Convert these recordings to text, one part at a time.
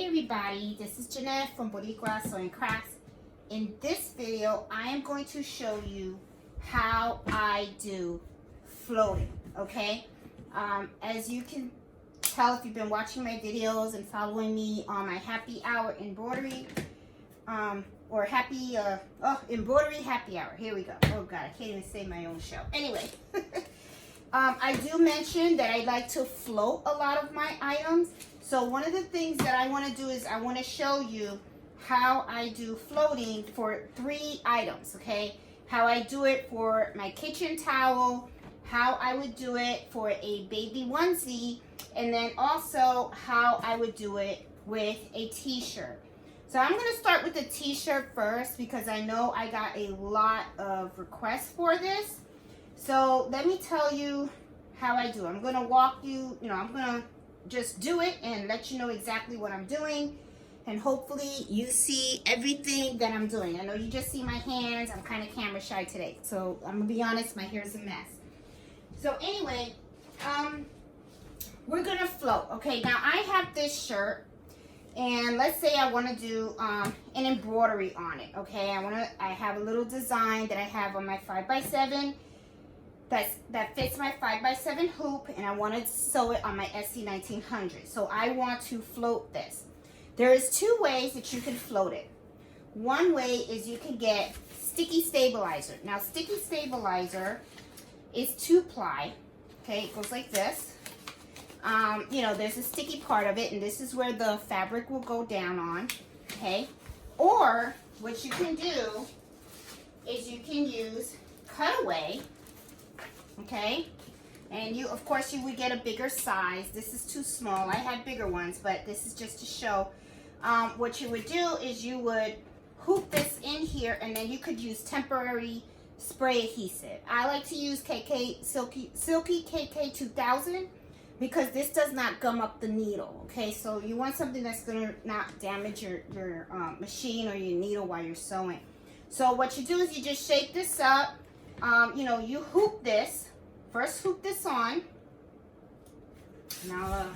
everybody, this is Jeanette from Boricua Sewing Crafts. In this video, I am going to show you how I do floating, okay? As you can tell if you've been watching my videos and following me on my happy hour embroidery, or happy, embroidery happy hour. Here we go. Oh God, I can't even say my own show. Anyway, I do mention that I like to float a lot of my items. So one of the things that I want to do is I want to show you how I do floating for 3 items, okay? How I do it for my kitchen towel, how I would do it for a baby onesie, and then also how I would do it with a t-shirt. So I'm going to start with the t-shirt first because I know I got a lot of requests for this. So let me tell you how I do. I'm going to walk you, I'm going to just do it and let you know exactly what I'm doing. And hopefully you see everything that I'm doing. I know you just see my hands. I'm kind of camera shy today. So I'm going to be honest, my hair is a mess. So anyway, we're going to float. Okay, now I have this shirt. And let's say I want to do an embroidery on it. Okay, I have a little design that I have on my 5x7. That fits my 5x7 hoop, and I want to sew it on my SE1900. So I want to float this. There is 2 ways that you can float it. One way is you can get sticky stabilizer. Now sticky stabilizer is 2-ply. Okay, it goes like this. There's a sticky part of it, and this is where the fabric will go down on. Okay, or what you can do is you can use cutaway. Okay, and of course you would get a bigger size. This is too small. I had bigger ones, but this is just to show. What you would do is you would hoop this in here, and then you could use temporary spray adhesive. I like to use Silky KK 2000 because this does not gum up the needle. Okay, so you want something that's gonna not damage your machine or your needle while you're sewing. So what you do is you just shake this up. You hoop this. First hoop this on. Now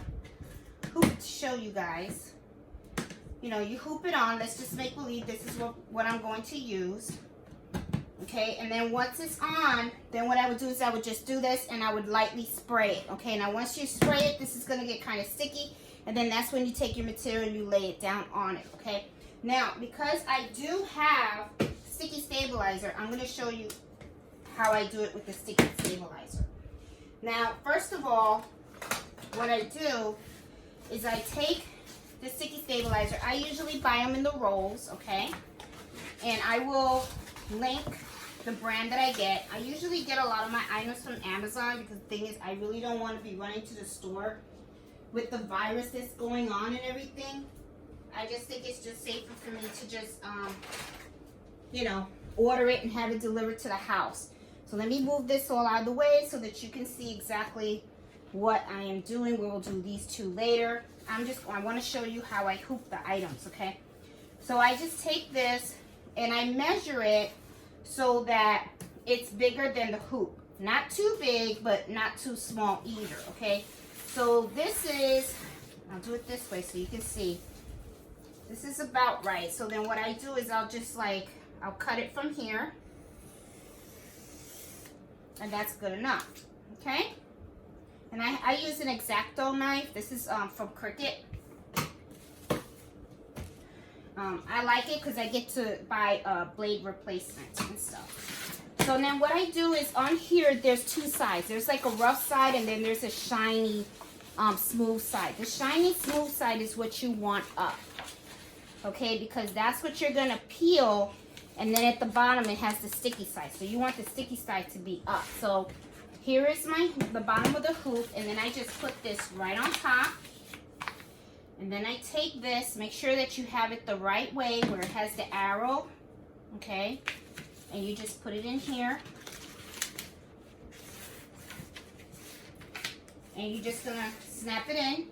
hoop to show you guys. You hoop it on. Let's just make believe this is what I'm going to use. Okay, and then once it's on, then what I would do is I would just do this and I would lightly spray it. Okay, now once you spray it, this is going to get kind of sticky, and then that's when you take your material and you lay it down on it. Okay, now because I do have sticky stabilizer, I'm going to show you how I do it with the sticky stabilizer. Now, first of all, what I do is I take the sticky stabilizer. I usually buy them in the rolls, okay? And I will link the brand that I get. I usually get a lot of my items from Amazon because the thing is I really don't want to be running to the store with the virus that's going on and everything. I just think it's just safer for me to just, order it and have it delivered to the house. So let me move this all out of the way so that you can see exactly what I am doing. We will do these 2 later. I want to show you how I hoop the items, okay? So I just take this and I measure it so that it's bigger than the hoop. Not too big, but not too small either, okay? So this is, I'll do it this way so you can see. This is about right. So then what I do is I'll cut it from here. And that's good enough, okay? And I use an X-Acto knife. This is from Cricut. I like it because I get to buy blade replacements and stuff. So then what I do is on here, there's 2 sides. There's like a rough side and then there's a shiny, smooth side. The shiny, smooth side is what you want up, okay? Because that's what you're gonna peel. And then at the bottom, it has the sticky side. So you want the sticky side to be up. So here is the bottom of the hoop. And then I just put this right on top. And then I take this. Make sure that you have it the right way where it has the arrow. Okay. And you just put it in here. And you're just going to snap it in.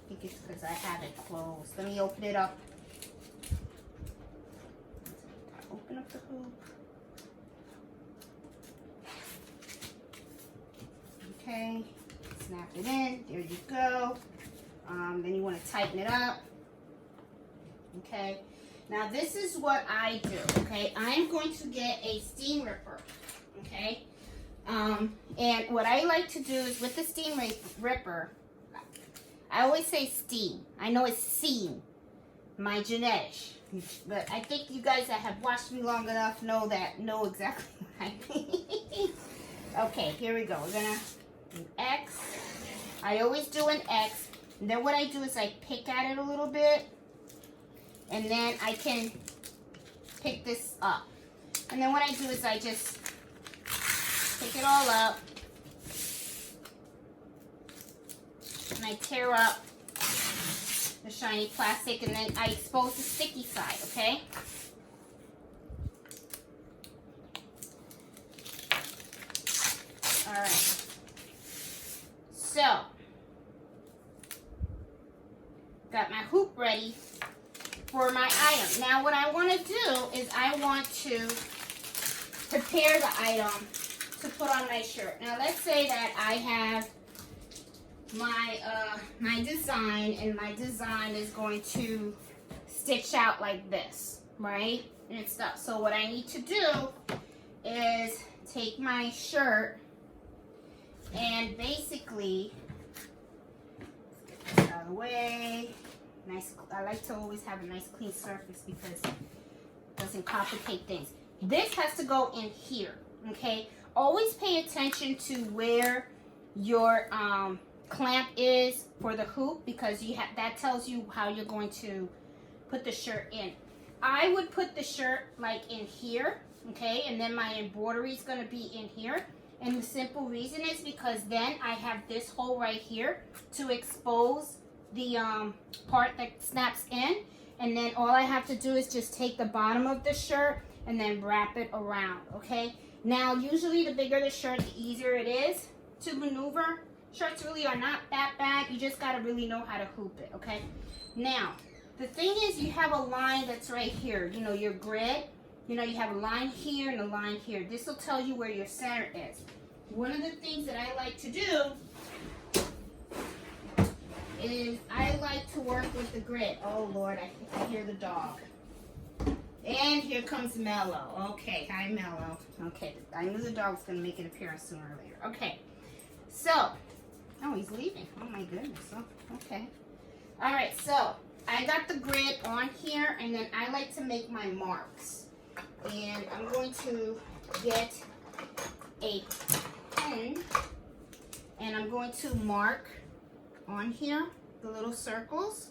I think it's because I have it closed. Let me open it up. Open up the hoop. Okay, snap it in. There you go. Then you want to tighten it up. Okay. Now this is what I do. Okay. I am going to get a steam ripper. Okay. And what I like to do is with the steam ripper, I always say steam. I know it's steam, my genetics. But I think you guys that have watched me long enough know exactly what I mean. Okay, here we go. We're gonna do X. I always do an X. And then what I do is I pick at it a little bit. And then I can pick this up. And then what I do is I just pick it all up. And I tear up the shiny plastic, and then I expose the sticky side, okay? All right. So, got my hoop ready for my item. Now, what I want to do is I want to prepare the item to put on my shirt. Now, let's say that I have my design, and my design is going to stitch out like this, right? And stuff. So what I need to do is take my shirt and basically get this out of the way. Nice. I like to always have a nice clean surface because it doesn't complicate things. This has to go in here, okay? Always pay attention to where your clamp is for the hoop, because that tells you how you're going to put the shirt in. I would put the shirt like in here, okay, and then my embroidery is going to be in here. And the simple reason is because then I have this hole right here to expose the part that snaps in, and then all I have to do is just take the bottom of the shirt and then wrap it around, okay? Now, usually the bigger the shirt, the easier it is to maneuver. Shirts really are not that bad. You just got to really know how to hoop it, okay? Now, the thing is, you have a line that's right here. You know, your grid. You know, you have a line here and a line here. This will tell you where your center is. One of the things that I like to do is I like to work with the grid. Oh, Lord, I hear the dog. And here comes Mello. Okay, hi, Mello. Okay, I knew the dog was going to make an appearance sooner or later. Okay, so... Oh, he's leaving. Oh, my goodness. Oh, okay. All right, so I got the grid on here, and then I like to make my marks. And I'm going to get a pen, and I'm going to mark on here the little circles.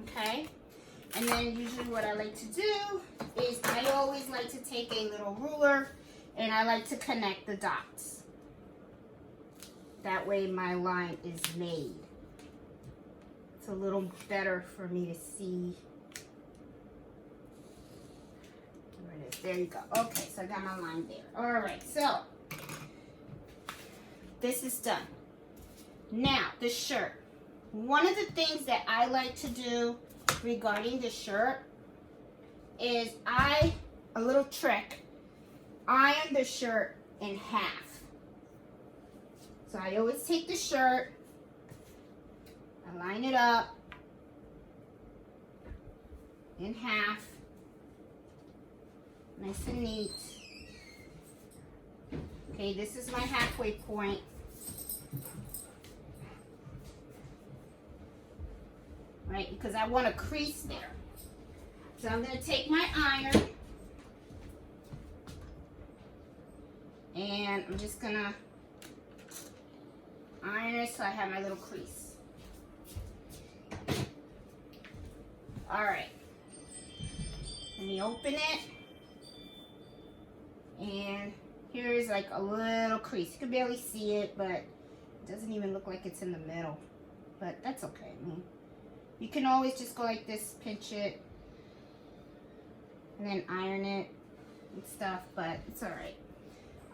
Okay? And then usually what I like to do is I always like to take a little ruler, and I like to connect the dots. That way my line is made. It's a little better for me to see. There it is. There you go. Okay, so I got my line there. All right, so this is done. Now, the shirt. One of the things that I like to do regarding the shirt is a little trick, iron the shirt in half. So I always take the shirt, I line it up in half, nice and neat. Okay, this is my halfway point. Right, because I want a crease there. So I'm going to take my iron, and I'm just going to iron it so I have my little crease. All right. Let me open it. And here's like a little crease. You can barely see it, but it doesn't even look like it's in the middle. But that's okay. I mean, you can always just go like this, pinch it, and then iron it and stuff, but it's all right.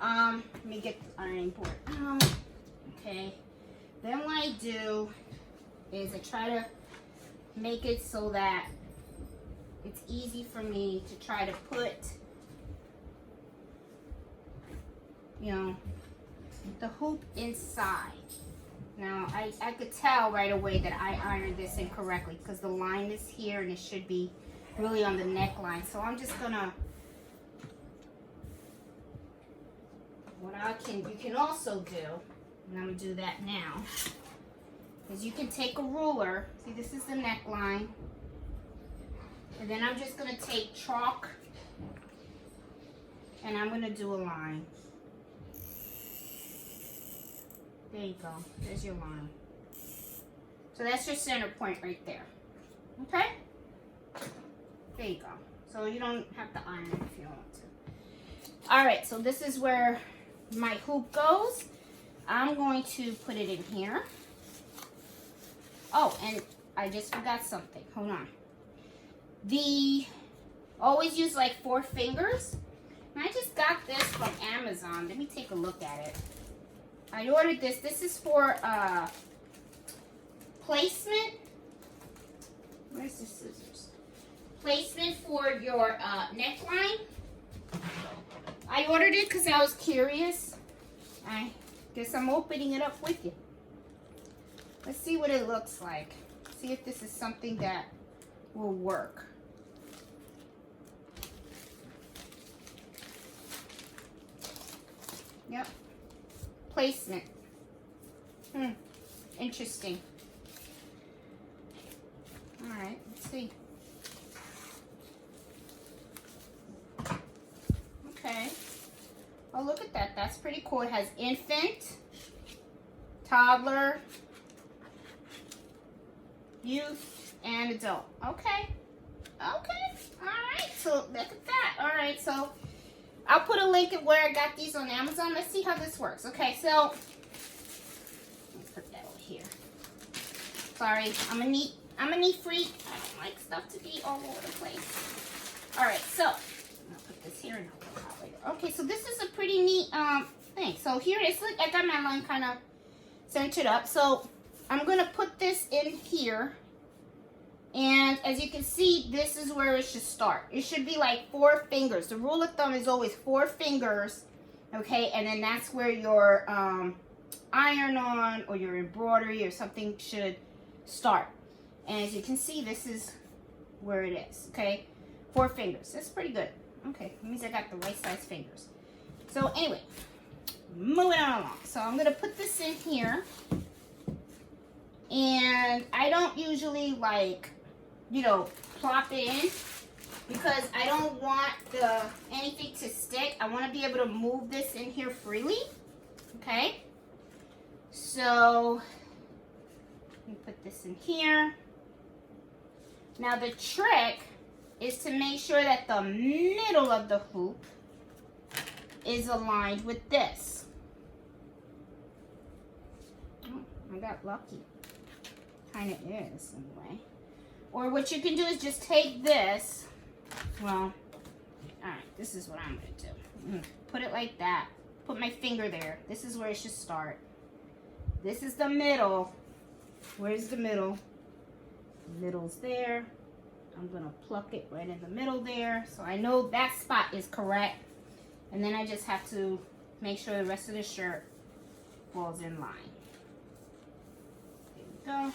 Let me get the ironing board out. Okay, then what I do is I try to make it so that it's easy for me to try to put, you know, the hoop inside. Now, I could tell right away that I ironed this incorrectly because the line is here and it should be really on the neckline. So I'm just gonna, you can also do, and I'm gonna do that now, is you can take a ruler. See, this is the neckline. And then I'm just gonna take chalk and I'm gonna do a line. There you go. There's your line. So that's your center point right there. Okay? There you go. So you don't have to iron it if you don't want to. Alright, so this is where my hoop goes. I'm going to put it in here. Oh, and I just forgot something. Hold on. Always use like 4 fingers. And I just got this from Amazon. Let me take a look at it. I ordered this. This is for placement. Where's the scissors? Placement for your neckline. I ordered it because I was curious. I guess I'm opening it up with you. Let's see what it looks like. See if this is something that will work. Yep. Placement. Interesting. All right, let's see. Okay. Oh, look at that. That's pretty cool. It has infant, toddler, youth, and adult. Okay. Okay. All right. So look at that. All right. So I'll put a link of where I got these on Amazon. Let's see how this works. Okay. So let's put that over here. Sorry, I'm a neat freak. I don't like stuff to be all over the place. All right. So I'll put this here and I'll put it out later. Okay. So this is a pretty neat thing. So here it is. Look, I got my line kind of centered up. So I'm gonna put this in here. And as you can see, this is where it should start. It should be like 4 fingers. The rule of thumb is always 4 fingers, okay? And then that's where your iron-on or your embroidery or something should start. And as you can see, this is where it is, okay? 4 fingers. That's pretty good. Okay, that means I got the right size fingers. So anyway, moving on along. So I'm going to put this in here. And I don't usually like, you know, plop it in because I don't want anything to stick. I want to be able to move this in here freely. Okay. So let me put this in here. Now the trick is to make sure that the middle of the hoop is aligned with this. Oh, I got lucky. Kind of is anyway. Or what you can do is just take this. Well, alright, this is what I'm going to do. Put it like that. Put my finger there. This is where it should start. This is the middle. Where's the middle? The middle's there. I'm going to pluck it right in the middle there. So I know that spot is correct. And then I just have to make sure the rest of the shirt falls in line. There we go.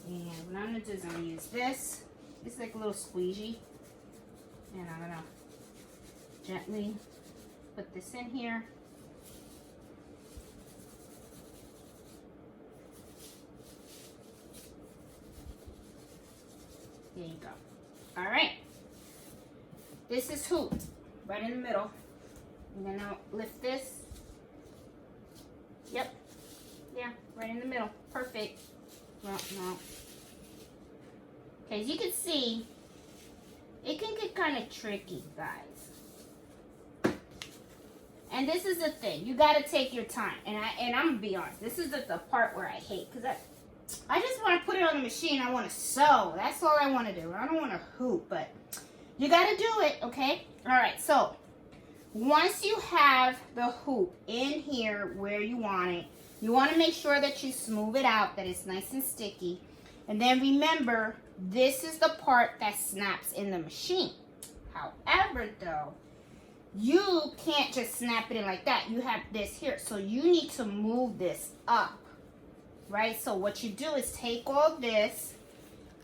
And what I'm going to do is I'm going to use this. It's like a little squeegee. And I'm going to gently put this in here. There you go. All right. This is hoop, right in the middle. And then I'll lift this. Yep. Yeah, right in the middle. Perfect. Well, no. Okay, as you can see, it can get kind of tricky, guys. And this is the thing. You got to take your time. And I'm going to be honest. This is the part where I hate. Because I just want to put it on the machine. I want to sew. That's all I want to do. I don't want to hoop. But you got to do it, okay? All right, so once you have the hoop in here where you want it, you want to make sure that you smooth it out, that it's nice and sticky. And then remember, this is the part that snaps in the machine. However, though, you can't just snap it in like that. You have this here. So you need to move this up, right? So what you do is take all this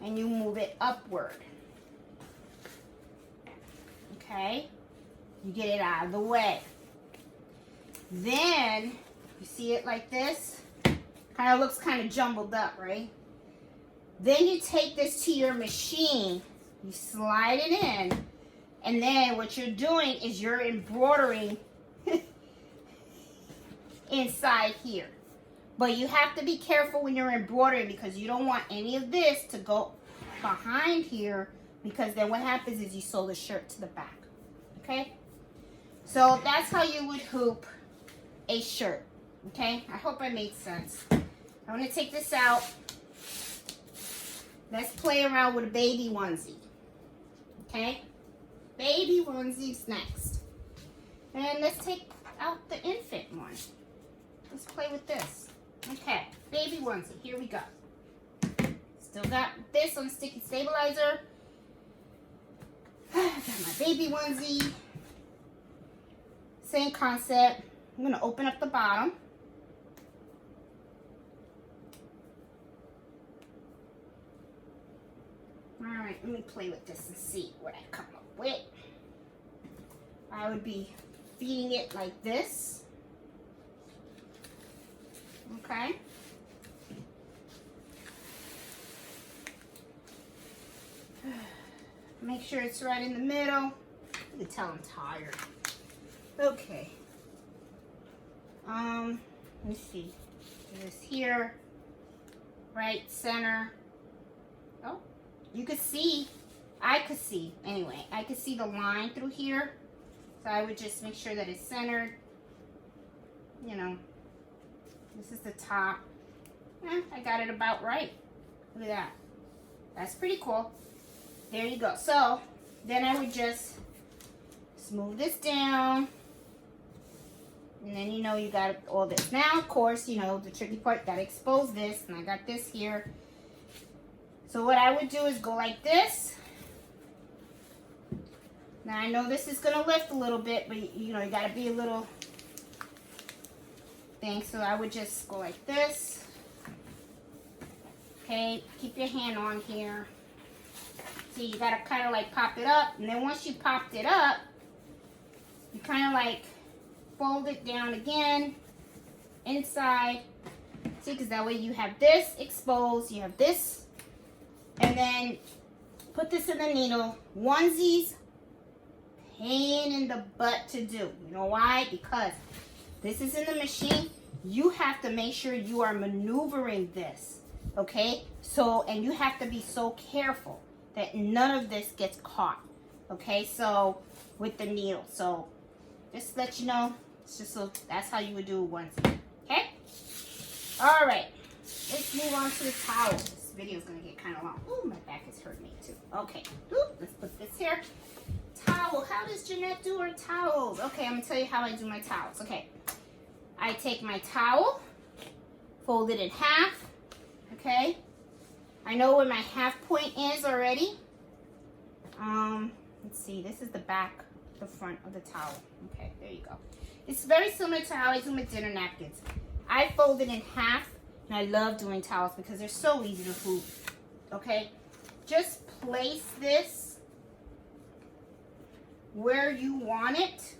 and you move it upward. Okay? You get it out of the way. Then, you see it like this? Kind of looks kind of jumbled up, right? Then you take this to your machine. You slide it in. And then what you're doing is you're embroidering inside here. But you have to be careful when you're embroidering because you don't want any of this to go behind here, because then what happens is you sew the shirt to the back. Okay? So that's how you would hoop a shirt. Okay? I hope I made sense. I'm going to take this out. Let's play around with a baby onesie. Okay? Baby onesie's next. And let's take out the infant one. Let's play with this. Okay, baby onesie. Here we go. Still got this on sticky stabilizer. Got my baby onesie. Same concept. I'm going to open up the bottom. Alright, let me play with this and see what I come up with. I would be feeding it like this. Okay. Make sure it's right in the middle. You can tell I'm tired. Okay. Let me see. This here. Right center. Oh. You could see, I could see, anyway, I could see the line through here. So I would just make sure that it's centered. You know, this is the top. I got it about right. Look at that. That's pretty cool. There you go. So then I would just smooth this down. And then you know you got all this. Now, of course, you know, the tricky part, got to expose this. And I got this here. So what I would do is go like this. Now I know this is going to lift a little bit, but you know, you got to be a little thing. So I would just go like this. Okay, keep your hand on here. See, you got to kind of like pop it up. And then once you popped it up, you kind of like fold it down again inside. See, because that way you have this exposed, you have this. And then put this in the needle. Onesies, pain in the butt to do. You know why? Because this is in the machine. You have to make sure you are maneuvering this. Okay? So, and you have to be so careful that none of this gets caught. Okay? So, with the needle. So, just to let you know, it's just so that's how you would do a onesie. Okay? All right. Let's move on to the towel. This video is going to get kind of long. Oh, my back is hurting me too. Okay. Ooh, let's put this here. Towel. How does Jeanette do her towels? Okay, I'm going to tell you how I do my towels. Okay. I take my towel, fold it in half. Okay. I know where my half point is already. Let's see. This is the back, the front of the towel. Okay, there you go. It's very similar to how I do my dinner napkins. I fold it in half. And I love doing towels because they're so easy to hoop. Okay? Just place this where you want it.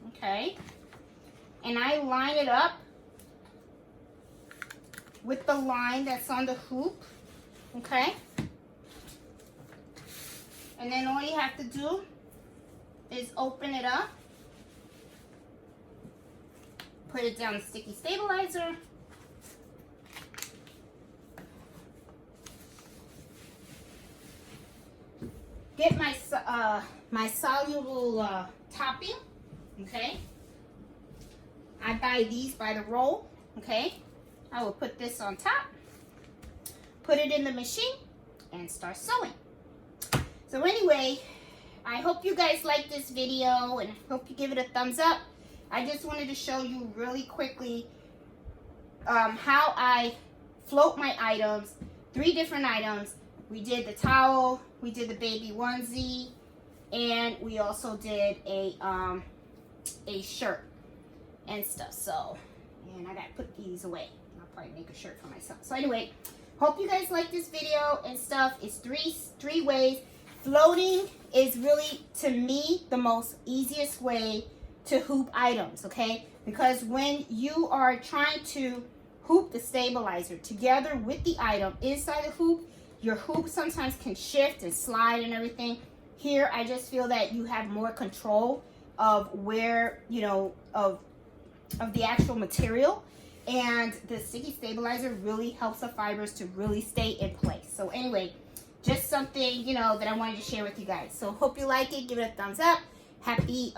Okay? And I line it up with the line that's on the hoop. Okay? And then all you have to do is open it up. Put it down the sticky stabilizer. Get my my soluble topping, okay? I buy these by the roll, okay? I will put this on top, put it in the machine, and start sewing. So anyway, I hope you guys like this video, and I hope you give it a thumbs up. I just wanted to show you really quickly how I float my items, 3 different items. We did the towel, we did the baby onesie, and we also did a shirt and stuff. So, and I gotta put these away. I'll probably make a shirt for myself. So anyway, hope you guys like this video and stuff. It's three ways. Floating is really, to me, the most easiest way to hoop items, okay? Because when you are trying to hoop the stabilizer together with the item inside the hoop, your hoop sometimes can shift and slide and everything. Here, I just feel that you have more control of where, you know, of the actual material. And the sticky stabilizer really helps the fibers to really stay in place. So anyway, just something, you know, that I wanted to share with you guys. So hope you like it. Give it a thumbs up. Happy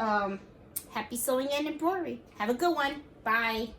sewing and embroidery. Have a good one. Bye.